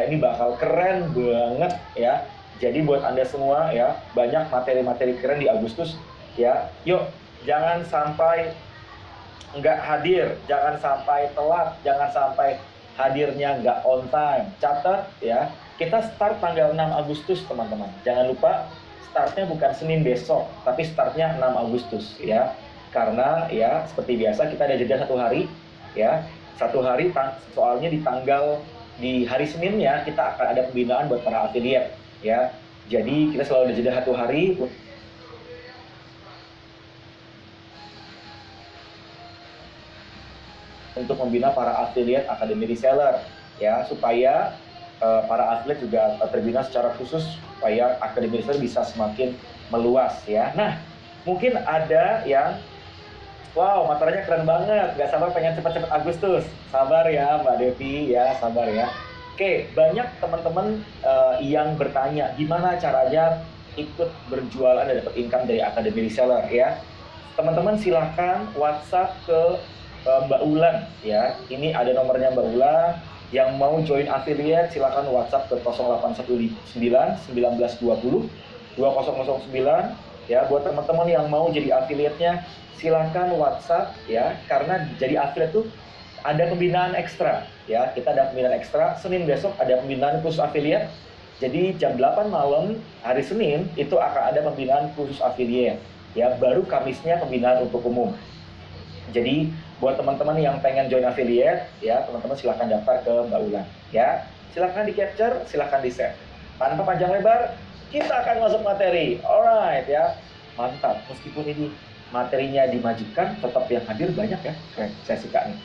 Ini bakal keren banget ya. Jadi buat Anda semua ya, banyak materi-materi keren di Agustus ya. Yuk, jangan sampai nggak hadir, jangan sampai telat, jangan sampai hadirnya nggak on time. Catat ya, kita start tanggal 6 Agustus teman-teman. Jangan lupa startnya bukan Senin besok, tapi startnya 6 Agustus ya. Karena ya seperti biasa kita ada jeda 1 hari ya. 1 hari soalnya di hari Seninnya kita akan ada pembinaan buat para afiliat ya. Jadi kita selalu ada jeda 1 hari untuk membina para afiliat Akademi Reseller ya, supaya para afiliat juga terbina secara khusus supaya Akademi Reseller bisa semakin meluas ya. Nah, mungkin ada yang wow, materinya keren banget, nggak sabar pengen cepet-cepet Agustus. Sabar ya Mbak Devi ya, sabar ya. Oke, banyak teman-teman yang bertanya gimana caranya ikut berjualan dan dapat income dari Akademi Reseller ya. Teman-teman silahkan WhatsApp ke Mbak Ulan ya. Ini ada nomornya Mbak Ulan. Yang mau join affiliate silahkan WhatsApp ke 0819 1920 2009 ya. Buat teman-teman yang mau jadi affiliate-nya silahkan WhatsApp ya, karena jadi affiliate tuh ada pembinaan ekstra ya. Kita ada pembinaan ekstra. Senin besok ada pembinaan khusus affiliate. Jadi jam 8 malam hari Senin itu akan ada pembinaan khusus affiliate ya. Baru Kamisnya pembinaan untuk umum. Jadi buat teman-teman yang pengen join affiliate ya, teman-teman silahkan daftar ke Mbak Ulan ya. Silahkan di capture, silahkan di share. Tanpa panjang lebar, kita akan masuk materi. Alright ya, mantap. Meskipun ini materinya dimajukan, tetap yang hadir banyak ya. Keren, saya suka nih.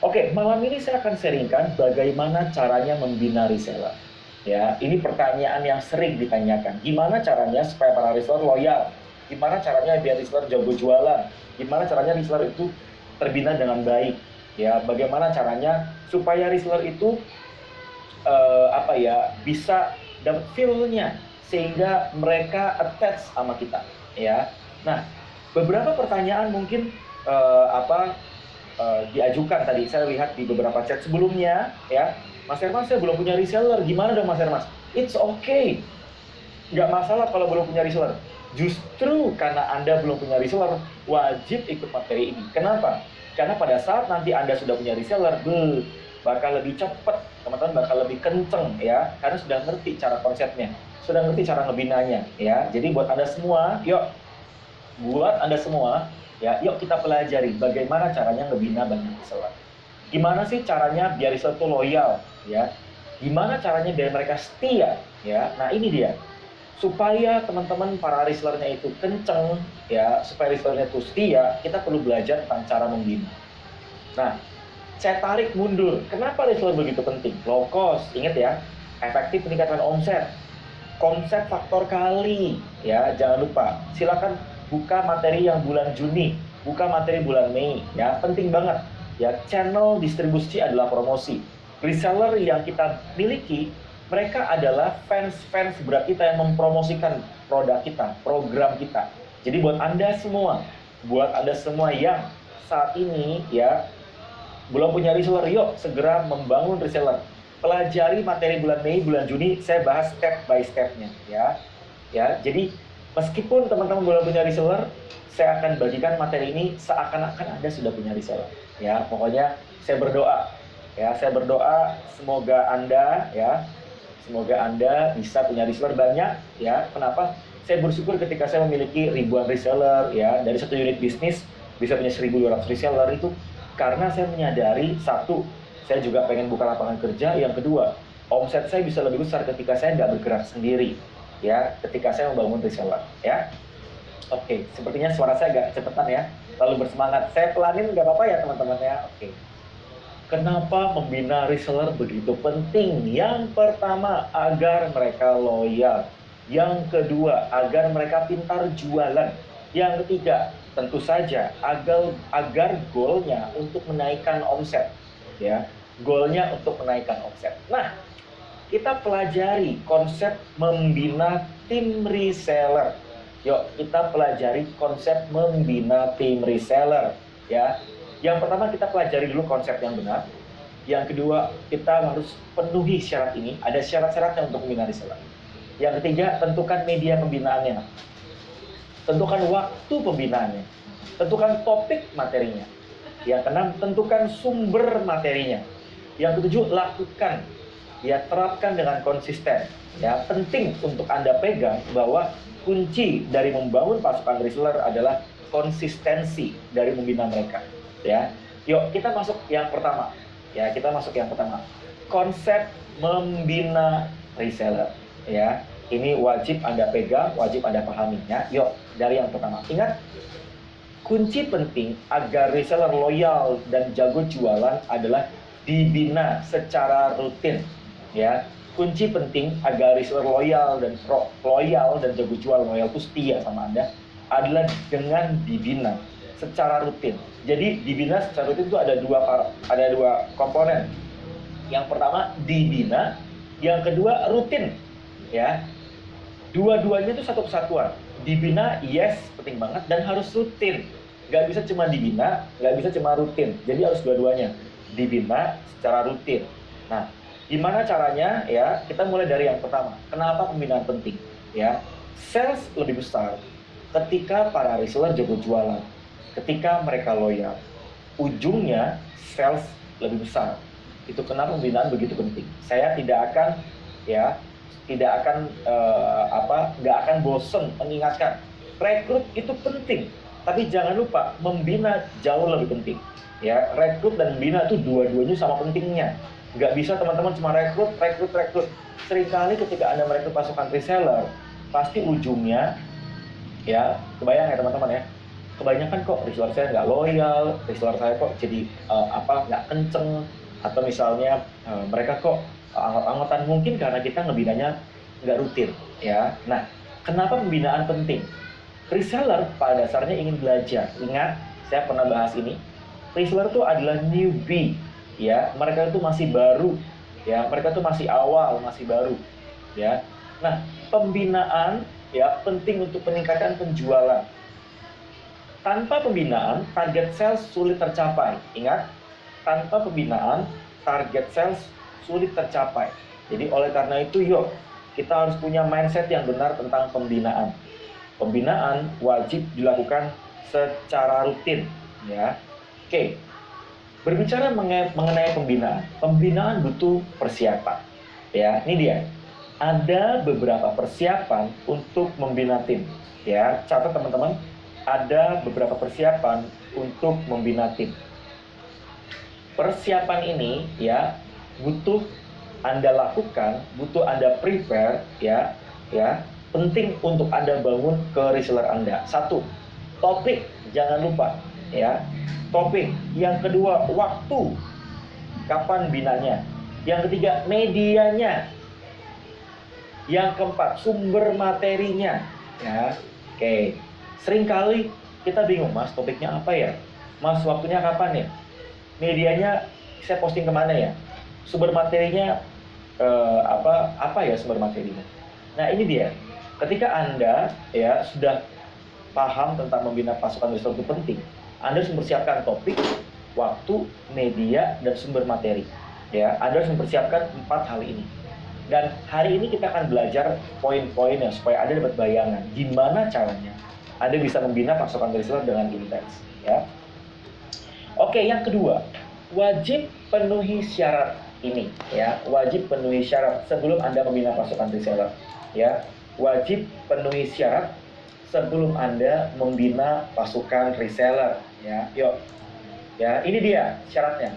Oke, malam ini saya akan sharingkan bagaimana caranya membina reseller. Ya, ini pertanyaan yang sering ditanyakan. Gimana caranya supaya para reseller loyal? Gimana caranya biar reseller jago jualan? Gimana caranya reseller itu terbina dengan baik? Ya, bagaimana caranya supaya reseller itu bisa dapat feel-nya sehingga mereka attach sama kita ya. Nah, beberapa pertanyaan mungkin diajukan tadi, saya lihat di beberapa chat sebelumnya ya. Mas Herman, saya belum punya reseller, gimana dong Mas Herman? It's okay, nggak masalah kalau belum punya reseller. Justru karena Anda belum punya reseller, wajib ikut materi ini. Kenapa? Karena pada saat nanti Anda sudah punya reseller, bakal lebih cepat, teman-teman bakal lebih kenceng ya, karena sudah ngerti cara konsepnya, sudah ngerti cara ngebinanya ya. Jadi buat Anda semua, ya, yuk kita pelajari bagaimana caranya ngebina banyak reseller. Gimana sih caranya biar reseller itu loyal ya? Gimana caranya biar mereka setia ya? Nah ini dia. Supaya teman-teman para resellernya itu kenceng ya, supaya resellernya itu setia, kita perlu belajar tentang cara membina. Nah, saya tarik mundur. Kenapa reseller begitu penting? Low cost, ingat ya, efektif peningkatan omset, konsep faktor kali ya, jangan lupa. Silakan buka materi yang bulan Juni, buka materi bulan Mei ya, penting banget ya. Channel distribusi adalah promosi. Reseller yang kita miliki, mereka adalah fans berat kita yang mempromosikan produk kita, program kita. Jadi buat Anda semua yang saat ini ya belum punya reseller, yuk segera membangun reseller. Pelajari materi bulan Mei, bulan Juni, saya bahas step by step-nya ya. Ya, jadi meskipun teman-teman belum punya reseller, saya akan bagikan materi ini seakan-akan Anda sudah punya reseller. Ya, pokoknya saya berdoa semoga Anda bisa punya reseller banyak ya. Kenapa? Saya bersyukur ketika saya memiliki ribuan reseller ya. Dari satu unit bisnis bisa punya 1.200 reseller itu karena saya menyadari, satu, saya juga pengen buka lapangan kerja. Yang kedua, omset saya bisa lebih besar ketika saya nggak bergerak sendiri ya, ketika saya membangun reseller ya. Oke, sepertinya suara saya agak cepetan ya, terlalu bersemangat. Saya pelanin nggak apa-apa ya teman-teman ya. Oke. Kenapa membina reseller begitu penting? Yang pertama, agar mereka loyal. Yang kedua, agar mereka pintar jualan. Yang ketiga, tentu saja agar goalnya untuk menaikkan omset. Ya, goalnya untuk menaikkan omset. Nah, kita pelajari konsep membina tim reseller. Yuk, kita pelajari konsep membina tim reseller. Ya, yang pertama kita pelajari dulu konsep yang benar. Yang kedua, kita harus penuhi syarat ini. Ada syarat-syaratnya untuk membina reseller. Yang ketiga, tentukan media pembinaannya. Tentukan waktu pembinaannya. Tentukan topik materinya. Yang keenam, tentukan sumber materinya. Yang ketujuh, lakukan. Ya, terapkan dengan konsisten. Ya, penting untuk Anda pegang bahwa kunci dari membangun pasukan reseller adalah konsistensi dari membina mereka. Ya, yuk kita masuk yang pertama. Ya, kita masuk yang pertama. Konsep membina reseller. Ya, ini wajib Anda pegang, wajib Anda pahami. Ya, yuk dari yang pertama. Ingat, kunci penting agar reseller loyal dan jago jualan adalah dibina secara rutin. Ya, kunci penting agar reseller loyal dan jago jualan, loyal itu setia sama Anda, adalah dengan dibina secara rutin. Jadi dibina secara rutin itu ada dua komponen. Yang pertama dibina, yang kedua rutin. Ya, dua-duanya itu satu kesatuan. Dibina yes penting banget dan harus rutin. Nggak bisa cuma dibina, nggak bisa cuma rutin. Jadi harus dua-duanya, dibina secara rutin. Nah, gimana caranya? Ya, kita mulai dari yang pertama. Kenapa pembinaan penting? Ya, sales lebih besar ketika para reseller jago jualan, ketika mereka loyal. Ujungnya sales lebih besar. Itu kenapa pembinaan begitu penting. Saya tidak akan nggak akan bosen mengingatkan. Rekrut itu penting, tapi jangan lupa membina jauh lebih penting. Ya, rekrut dan membina itu dua-duanya sama pentingnya. Nggak bisa teman-teman cuma rekrut. Seringkali ketika Anda merekrut pasukan reseller, pasti ujungnya, ya, kebayang ya teman-teman ya, kebanyakan kok reseller saya nggak loyal, reseller saya kok jadi nggak kenceng, atau misalnya mereka kok anggot-anggotan, mungkin karena kita ngebinanya nggak rutin. Ya, nah, kenapa pembinaan penting? Reseller pada dasarnya ingin belajar. Ingat, saya pernah bahas ini. Reseller itu adalah newbie, ya, mereka itu masih baru, ya, mereka itu masih awal, masih baru, ya. Nah, pembinaan ya penting untuk meningkatkan penjualan. Tanpa pembinaan, target sales sulit tercapai. Ingat, tanpa pembinaan, target sales sulit tercapai. Jadi oleh karena itu, yuk, kita harus punya mindset yang benar tentang pembinaan. Pembinaan wajib dilakukan secara rutin, ya. Oke, berbicara mengenai pembinaan, pembinaan butuh persiapan. Ya, ini dia. Ada beberapa persiapan untuk membina tim. Ya, catat teman-teman, ada beberapa persiapan untuk membina tim. Persiapan ini ya butuh Anda lakukan, butuh Anda prepare, ya, penting untuk Anda bangun ke reseller Anda. Satu, topik, jangan lupa, ya, topik. Yang kedua, waktu, kapan binanya. Yang ketiga, medianya. Yang keempat, sumber materinya. Ya, oke. Seringkali kita bingung, Mas, topiknya apa ya? Mas, waktunya kapan ya? Medianya saya posting kemana ya? Sumber materinya apa ya sumber materinya? Nah, ini dia. Ketika Anda ya sudah paham tentang membina pasukan reseller itu penting, Anda harus mempersiapkan topik, waktu, media, dan sumber materi. Ya, Anda harus mempersiapkan 4 hal ini. Dan hari ini kita akan belajar poin-poinnya supaya Anda dapat bayangan gimana caranya Anda bisa membina pasukan reseller dengan intens. Ya. Oke, yang kedua, wajib penuhi syarat ini. Ya, wajib penuhi syarat sebelum Anda membina pasukan reseller. Ya, wajib penuhi syarat sebelum Anda membina pasukan reseller. Ya, yuk. Ya, ini dia syaratnya.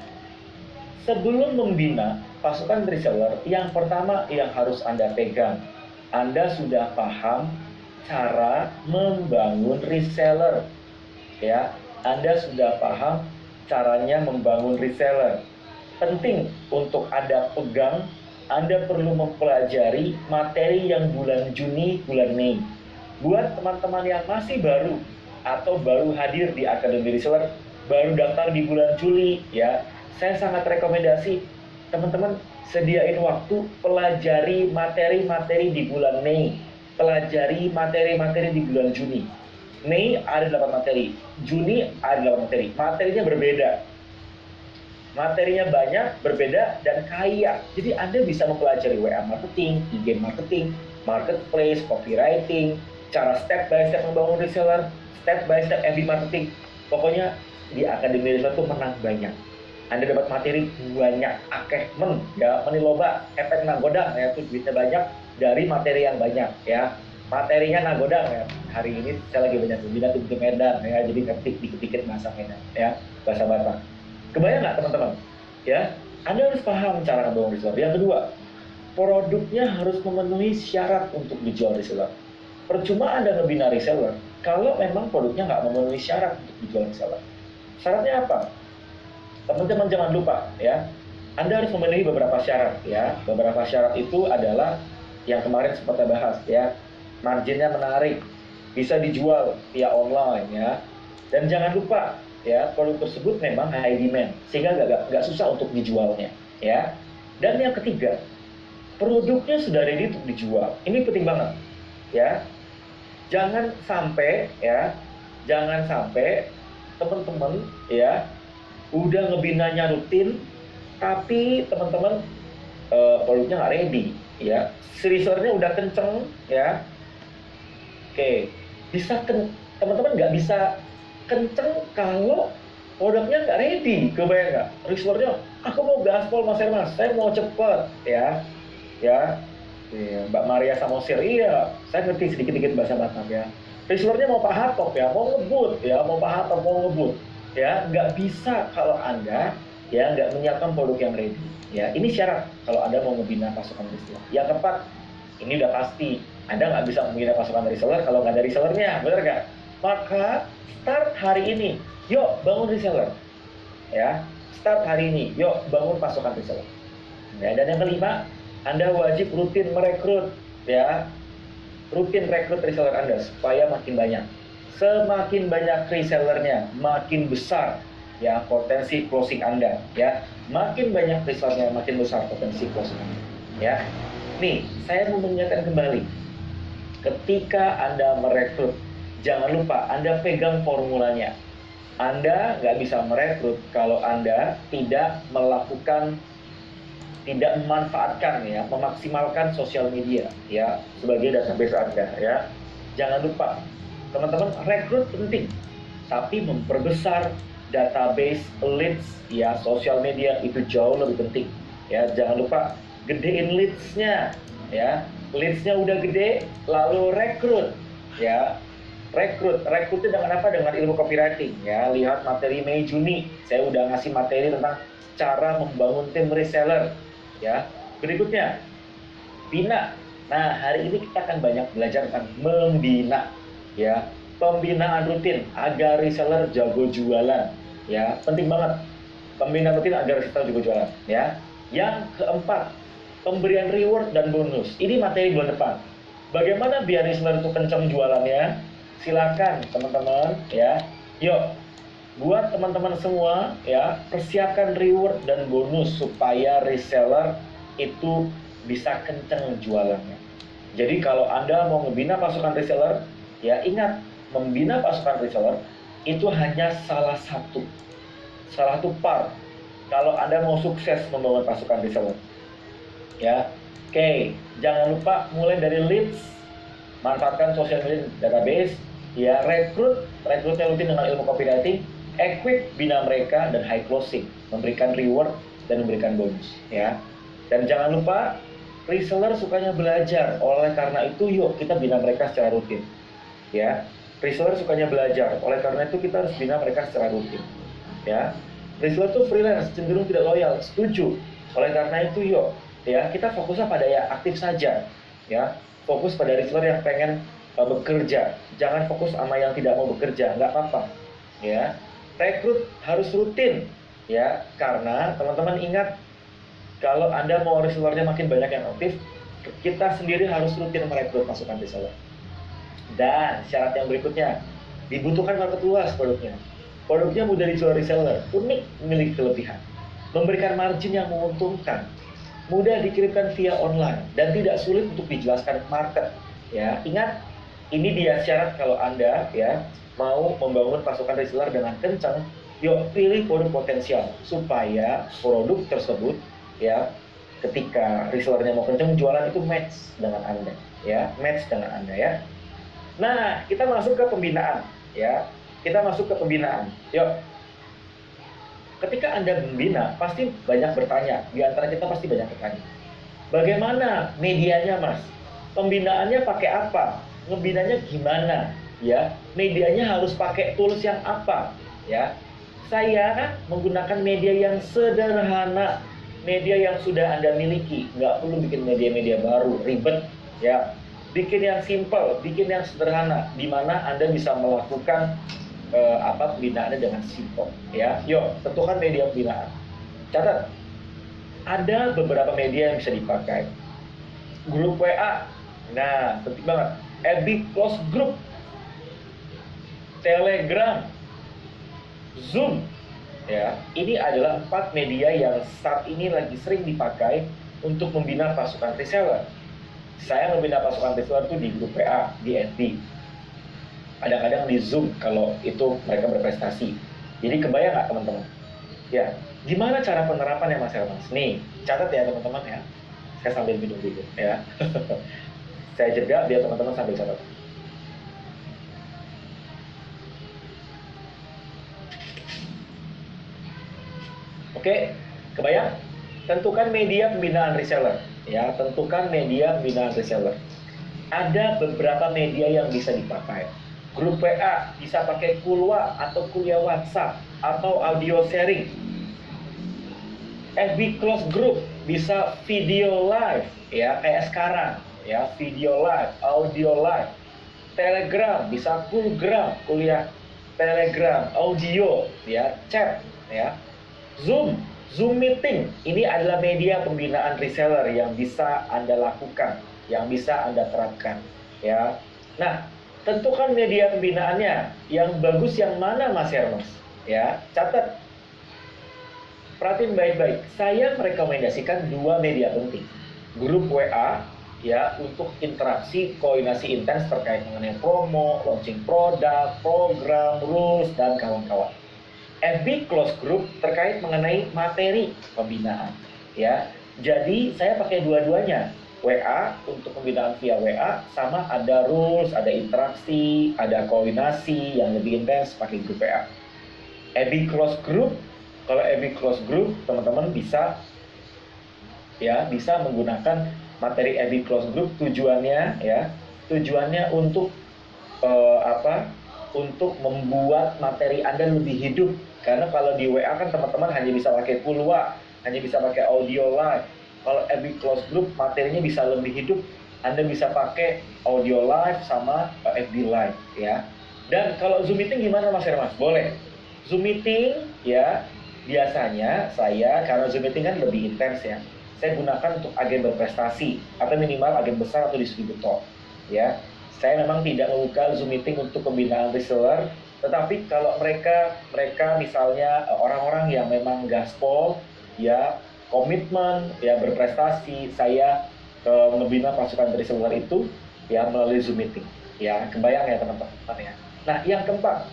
Sebelum membina pasukan reseller, yang pertama yang harus Anda pegang, Anda sudah paham cara membangun reseller. Ya, Anda sudah paham caranya membangun reseller. Penting untuk Anda pegang, Anda perlu mempelajari materi yang bulan Juni, bulan Mei. Buat teman-teman yang masih baru atau baru hadir di Akademi Reseller, baru daftar di bulan Juli, ya, saya sangat rekomendasi teman-teman sediain waktu pelajari materi-materi di bulan Mei, pelajari materi-materi di bulan Juni. Mei ada 8 materi, Juni ada 8 materi, materinya berbeda. Materinya banyak, berbeda, dan kaya. Jadi Anda bisa mempelajari WA marketing, IG marketing, marketplace, copywriting, cara step by step membangun reseller, step by step FB marketing. Pokoknya di Akademi Reseller itu menang banyak. Anda dapat materi banyak, akeh ya, meniloba, efek nagodang, ya, itu duitnya banyak dari materi yang banyak, ya. Materinya nagodang, ya. Hari ini saya lagi banyak bina tim Medan, ya, jadi ngerti dikit-dikit bahasa Medan, ya, bahasa Batak. Kebayang nggak teman-teman? Ya, Anda harus paham cara membangun reseller. Yang kedua, produknya harus memenuhi syarat untuk dijual reseller. Percuma Anda ngebina reseller kalau memang produknya nggak memenuhi syarat untuk dijual reseller. Syaratnya apa? Teman-teman jangan lupa, ya. Anda harus memenuhi beberapa syarat, ya. Beberapa syarat itu adalah yang kemarin sempat saya bahas, ya. Marginnya menarik, bisa dijual via online, ya. Dan jangan lupa, ya, produk tersebut memang high demand sehingga nggak susah untuk dijualnya, ya. Dan yang ketiga, produknya sudah ready untuk dijual. Ini penting banget, ya. Jangan sampai teman-teman, ya, udah ngebinanya rutin tapi teman-teman produknya nggak ready, ya. Resellernya udah kenceng, ya. Oke, teman-teman nggak bisa kenceng kalau produknya nggak ready. Kebayang nggak? Resellernya, aku mau gaspol mas Hermas, saya mau cepet, ya. Mbak Maria Samosir, iya, saya ngerti sedikit-sedikit bahasa Batak, ya. Resellernya mau Pak Hatop, ya, mau ngebut, ya, mau Pak Hatop mau ngebut, ya. Nggak bisa kalau Anda, ya, nggak menyiapkan produk yang ready, ya. Ini syarat kalau Anda mau membina pasukan reseller. Yang keempat, ini udah pasti Anda nggak bisa membina pasukan reseller kalau nggak ada resellernya, benar nggak? Maka start hari ini, yuk bangun reseller, ya. Start hari ini, yuk bangun pasukan reseller. Ya, dan yang kelima, Anda wajib rutin merekrut, ya. Rutin rekrut reseller Anda supaya makin banyak. Semakin banyak resellernya, makin besar, ya, potensi closing Anda, ya. Makin banyak resellernya, makin besar potensi closing Anda, ya. Nih, saya mau mengingatkan kembali. Ketika Anda merekrut, jangan lupa Anda pegang formulanya. Anda nggak bisa merekrut kalau Anda tidak memanfaatkan, ya, memaksimalkan sosial media, ya, sebagai database Anda, ya. Jangan lupa, teman-teman, rekrut penting, tapi memperbesar database leads, ya, sosial media itu jauh lebih penting, ya. Jangan lupa gedein leads-nya, ya. Leads-nya udah gede, lalu rekrut, ya. Rekrutnya dengan apa? Dengan ilmu copywriting, ya. Lihat materi Mei Juni, saya udah ngasih materi tentang cara membangun tim reseller, ya. Berikutnya, bina. Nah, hari ini kita akan banyak belajar tentang membina, ya. Pembinaan rutin agar reseller jago jualan, ya. Penting banget. Pembinaan rutin agar reseller jago jualan, ya. Yang keempat, pemberian reward dan bonus. Ini materi bulan depan. Bagaimana biar reseller itu kencang jualannya? Silakan teman-teman, ya. Yuk, buat teman-teman semua, ya, persiapkan reward dan bonus supaya reseller itu bisa kenceng jualannya. Jadi kalau Anda mau membina pasukan reseller, ya, ingat, membina pasukan reseller itu hanya salah satu part kalau Anda mau sukses membangun pasukan reseller, ya. Oke, jangan lupa mulai dari leads, manfaatkan social media database, ya. Rekrutnya rutin dengan ilmu copywriting, equip bina mereka, dan high closing, memberikan reward dan memberikan bonus, ya. Dan jangan lupa, reseller sukanya belajar, oleh karena itu yuk kita bina mereka secara rutin, ya. Reseller sukanya belajar, oleh karena itu kita harus bina mereka secara rutin, ya. Reseller itu freelance, cenderung tidak loyal, setuju. Oleh karena itu yuk, ya, kita fokusnya pada yang aktif saja, ya. Fokus pada reseller yang pengen bekerja, jangan fokus sama yang tidak mau bekerja, nggak apa-apa, ya. Rekrut harus rutin, ya, karena teman-teman ingat, kalau Anda mau resellernya makin banyak yang aktif, kita sendiri harus rutin merekrut pasukan reseller. Dan syarat yang berikutnya, dibutuhkan market luas produknya. Produknya mudah dijual reseller, unik, memiliki kelebihan, memberikan margin yang menguntungkan, mudah dikirimkan via online, dan tidak sulit untuk dijelaskan ke market, ya. Ingat, ini dia syarat kalau Anda, ya, mau membangun pasukan reseller dengan kencang Yuk pilih produk potensial supaya produk tersebut ya ketika resellernya mau kenceng jualan itu match dengan Anda ya, match dengan Anda ya. Nah, kita masuk ke pembinaan ya. Kita masuk ke pembinaan. Yuk. Ketika Anda membina, pasti banyak bertanya. Di antara kita pasti banyak bertanya. Bagaimana medianya, Mas? Pembinaannya pakai apa? Ngebinanya gimana? Ya, medianya harus pakai tools yang apa? Ya, saya menggunakan media yang sederhana, media yang sudah Anda miliki. Nggak perlu bikin media-media baru, ribet. Ya, bikin yang simple, bikin yang sederhana, di mana Anda bisa melakukan pembinaannya dengan simple. Ya, yuk tentukan media pembinaan. Catat, ada beberapa media yang bisa dipakai. Grup WA, nah penting banget. FB Close Group, Telegram, Zoom, ya. Ini adalah 4 media yang saat ini lagi sering dipakai untuk membina pasukan reseller. Saya membina pasukan reseller itu di grup WA, di FB. Kadang-kadang di Zoom kalau itu mereka berprestasi. Jadi kebayang nggak teman-teman? Ya, gimana cara penerapannya Mas Hermas? Nih, catat ya teman-teman ya. Saya sambil minum dulu ya. Saya jeda biar teman-teman sambil catat. Oke, kebayang? Tentukan media pembinaan reseller ya, tentukan media pembinaan reseller. Ada beberapa media yang bisa dipakai. Grup WA bisa pakai Kulwa atau kuliah WhatsApp atau audio sharing. FB Close Group bisa video live ya kayak sekarang ya, video live, audio live. Telegram bisa Coolgram, kuliah Telegram, audio ya, chat ya. Zoom meeting ini adalah media pembinaan reseller yang bisa Anda lakukan, yang bisa Anda terapkan ya. Nah, tentukan media pembinaannya yang bagus yang mana Mas Hermas ya. Catat, perhatiin baik-baik. Saya merekomendasikan 2 media penting. Grup WA ya untuk interaksi koordinasi intens terkait mengenai promo, launching produk, program, rules dan kawan-kawan. FB Close Group terkait mengenai materi pembinaan ya. Jadi saya pakai dua-duanya. WA untuk pembinaan via WA, sama ada rules, ada interaksi, ada koordinasi yang lebih intens pakai grup WA. FB Close Group, kalau FB Close Group teman-teman bisa menggunakan materi FB Close Group. Tujuannya untuk untuk membuat materi Anda lebih hidup. Karena kalau di WA kan teman-teman hanya bisa pakai Kulwa, hanya bisa pakai audio live. Kalau FB Close Group materinya bisa lebih hidup. Anda bisa pakai audio live sama FB live ya. Dan kalau Zoom meeting gimana Mas Hermas? Boleh. Zoom meeting ya, biasanya saya karena Zoom meeting kan lebih intens ya. Saya gunakan untuk agen berprestasi atau minimal agen besar atau distributor ya. Saya memang tidak membuka Zoom meeting untuk pembinaan reseller, tetapi kalau mereka misalnya orang-orang yang memang gaspol ya, komitmen ya, berprestasi, saya membina pasukan reseller itu ya melalui Zoom meeting ya. Kebayang ya teman-teman ya. Nah, yang keempat,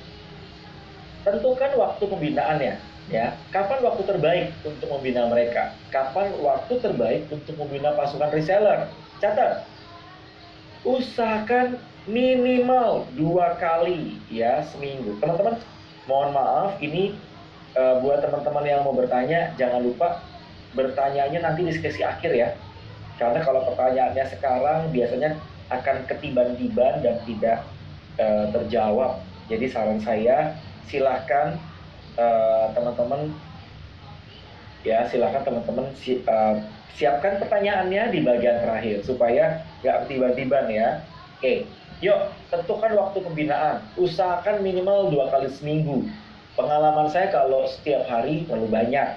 tentukan waktu pembinaannya ya. Kapan waktu terbaik untuk membina mereka? Kapan waktu terbaik untuk membina pasukan reseller? Catat, usahakan minimal 2 kali ya seminggu. Teman-teman, mohon maaf ini buat teman-teman yang mau bertanya, jangan lupa bertanyanya nanti di sesi akhir ya. Karena kalau pertanyaannya sekarang biasanya akan ketiban-tiban dan tidak terjawab. Jadi saran saya silahkan teman-teman siapkan pertanyaannya di bagian terakhir supaya nggak ketiban-tiban ya. Oke, yuk tentukan waktu pembinaan. Usahakan minimal 2 kali seminggu. Pengalaman saya kalau setiap hari terlalu banyak.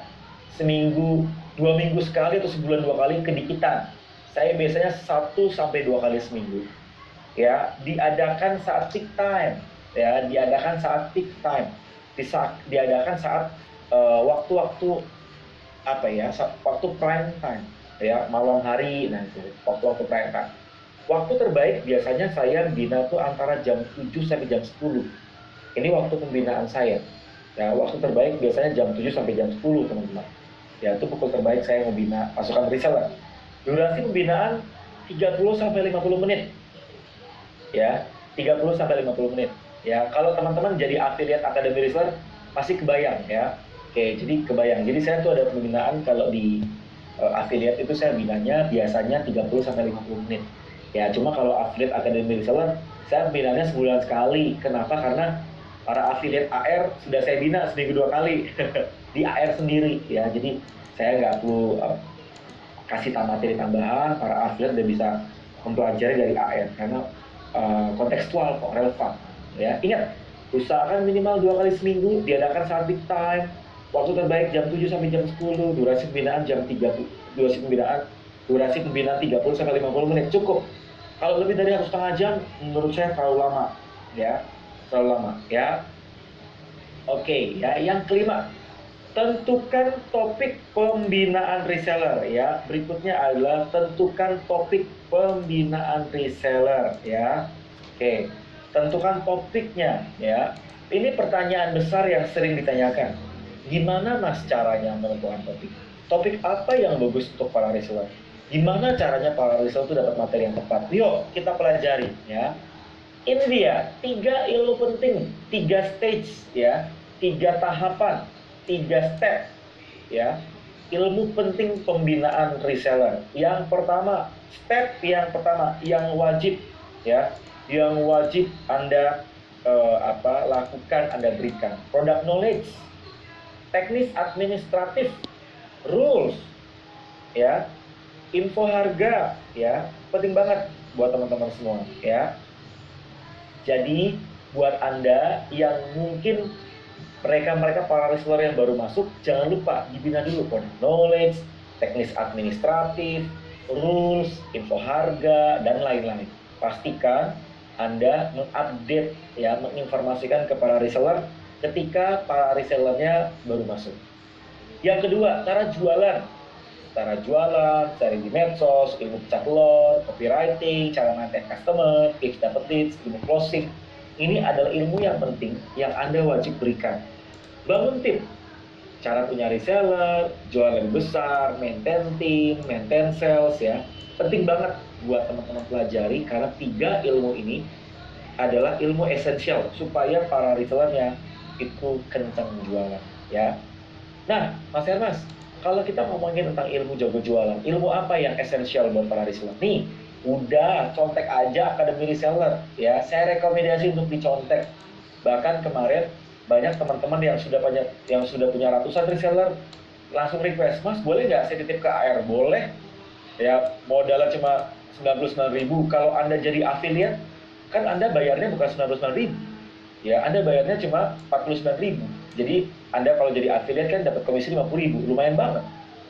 Seminggu, 2 minggu sekali atau sebulan 2 kali kedikitan. Saya biasanya 1 sampai 2 kali seminggu. Ya, diadakan saat peak time. Ya, diadakan saat peak time. Diadakan saat waktu-waktu waktu prime time ya, malam hari. Nah itu waktu prime time. Waktu terbaik biasanya saya bina tuh antara jam 7 sampai jam 10. Ini waktu pembinaan saya Ya, waktu terbaik biasanya jam 7 sampai jam 10, teman-teman. Ya, itu pukul terbaik saya membina pasukan reseller. Durasi pembinaan 30 sampai 50 menit. Ya, 30 sampai 50 menit. Ya, kalau teman-teman jadi afiliat Akademi Reseller pasti kebayang ya. Oke, jadi kebayang. Jadi saya tuh ada pembinaan kalau di afiliat itu saya binanya biasanya 30 sampai 50 menit. Ya, cuma kalau afiliat Akademi Reseller saya binanya sebulan sekali. Kenapa? Karena para afiliat AR sudah saya bina seminggu 2 kali di AR sendiri ya. Jadi saya nggak perlu kasih materi tambahan, para afiliat udah bisa mempelajari dari AR karena kontekstual kok, relevan. Ya, ingat, usahakan minimal 2 kali seminggu, diadakan saat peak time, waktu terbaik jam 7 sampai jam 10, durasi pembinaan jam 30, durasi pembinaan 30 sampai 50 menit, cukup. Kalau lebih dari 1,5 jam, menurut saya terlalu lama, ya, terlalu lama, ya. Oke, ya, yang kelima, tentukan topik pembinaan reseller, ya. Berikutnya adalah tentukan topik pembinaan reseller, ya. Oke, tentukan topiknya, ya. Ini pertanyaan besar yang sering ditanyakan. Gimana Mas caranya menentukan topik? Topik apa yang bagus untuk para reseller? Gimana caranya para reseller itu dapat materi yang tepat? Yuk, kita pelajari, ya. Ini dia, 3 ilmu penting, 3 stage, ya. 3 tahapan, 3 step, ya. Ilmu penting pembinaan reseller. Yang pertama, step yang pertama, yang wajib, ya, yang wajib Anda lakukan, Anda berikan. Product knowledge, teknis administratif, rules, ya, info harga, ya, penting banget buat teman-teman semua, ya. Jadi buat Anda yang mungkin mereka para reseller yang baru masuk, jangan lupa dibina dulu product knowledge, teknis administratif, rules, info harga, dan lain-lain. Pastikan Anda mengupdate, ya, menginformasikan ke para reseller ketika para resellernya baru masuk. Yang kedua, cara jualan. Cara jualan, cari di medsos, ilmu pecah telur, copywriting, cara ngantek customer, tips dapet leads, ilmu closing. Ini adalah ilmu yang penting yang Anda wajib berikan. Bangun tim, cara punya reseller, jual lebih besar, maintain tim, maintain sales, ya. Penting banget buat teman-teman pelajari karena 3 ilmu ini adalah ilmu esensial supaya para resellernya itu kencang jualan, ya. Nah, Mas Hermas, kalau kita ngomongin tentang ilmu jago jualan, ilmu apa yang esensial buat para reseller? Nih, udah contek aja Akademi Reseller, ya. Saya rekomendasi untuk dicontek. Bahkan kemarin banyak teman-teman yang sudah punya ratusan reseller langsung request, Mas boleh nggak saya titip ke AR? Boleh, ya. Modalnya cuma 99.000. Kalau Anda jadi affiliate, kan Anda bayarnya bukan 99.000, ya. Anda bayarnya cuma 49.000. Jadi Anda kalau jadi affiliate kan dapat komisi 50.000, lumayan banget,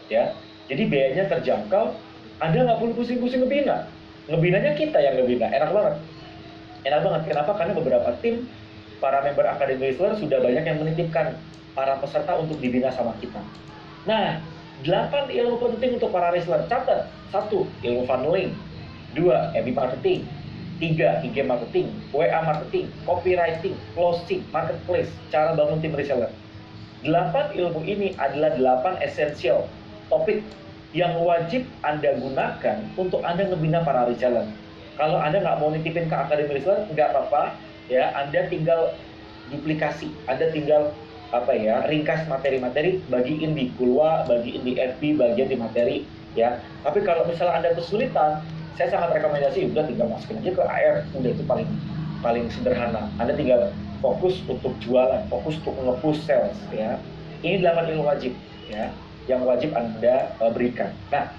ya. Jadi biayanya terjangkau, Anda nggak perlu pusing-pusing ngebina. Ngebinanya kita yang ngebina, enak banget. Enak banget, kenapa? Karena beberapa tim, para member Akademi Reseller sudah banyak yang menitipkan para peserta untuk dibina sama kita. Nah, 8 ilmu penting untuk para reseller. Catat. 1. Ilmu funneling. 2. FB marketing. 3. IG marketing, WA marketing, copywriting, closing, marketplace, cara bangun tim reseller. 8 ilmu ini adalah 8 esensial topik yang wajib Anda gunakan untuk Anda ngebina para reseller. Kalau Anda nggak mau nitipin ke Akademi Reseller, nggak apa-apa, ya. Anda tinggal duplikasi, Anda tinggal ringkas materi-materi, bagiin di Kulwa, bagiin di FB, bagian di materi, ya. Tapi kalau misalnya Anda kesulitan, saya sangat rekomendasi udah tinggal masukin aja ke AR, udah itu paling sederhana. Anda tinggal fokus untuk jualan, fokus untuk nge-push sales, ya. Ini 8 ilmu wajib, ya, yang wajib Anda berikan. Nah,